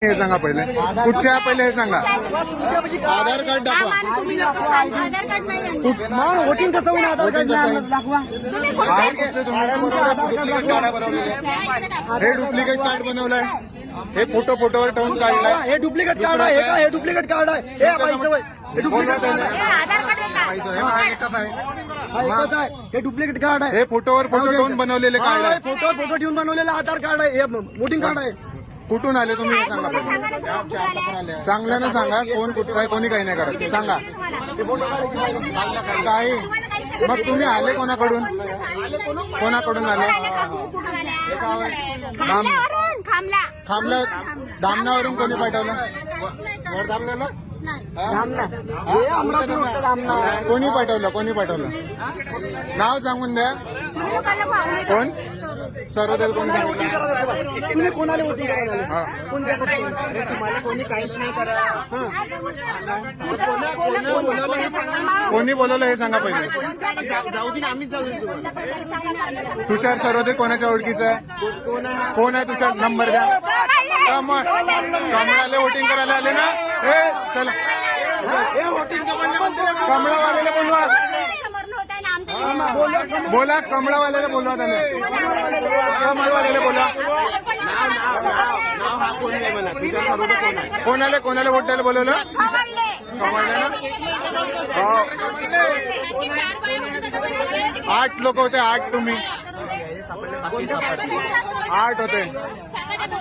हे सांगा पहिले कुठच्या पहिले हे सांगा आधार कार्ड दाखवा. आधार कार्ड नाही आणलं. वोटिंग कसं होईल आधार कार्ड दाखवा. हे डुप्लिकेट कार्ड बनवलंय. हे फोटोवर ठेवून काढलाय. हे डुप्लिकेट कार्ड आहे का? हे डुप्लिकेट कार्ड आहे. हे पाहिजे हे डुप्लिकेट कार्ड आहे. हे डुप्लिकेट कार्ड आहे. हे फोटोवर फोटो ठेवून बनवलेले कार्ड आहे. फोटो ठेवून बनवलेलं आधार कार्ड आहे. हे वोटिंग कार्ड आहे. कुठून आले तुम्ही हे सांगा पहिले. चांगल्यानं सांगा कोण कुठचं आहे. कोणी काही नाही करत. सांगा काही. मग तुम्ही आले कोणाकडून आले. खांबला धामणावरून कोणी पाठवलं. कोणी पाठवलं नाव सांगून द्या. कोण सर्वदेव कोण सांगितलं. तुम्ही कोणाला वोटिंग करायला कोणत्या तुम्हाला कोणी काहीच नाही करा. कोणी बोलवलं हे सांगा पहिले. जाऊ दे आम्हीच जाऊ दे. तुषार सर्वदेव कोणाच्या ओळखीचा आहे. कोण आहे तुषार. नंबर द्या. कमळाले वोटिंग करायला आले ना. हे चला कमळावाल्याला बोलवा. बोला कमळावाल्याला बोलवा. त्याला कमळवाल्याला बोला. कोणाला वोट द्यायला बोलवलं. कमळाला 8 लोक होते. 8 तुम्ही 8 होते.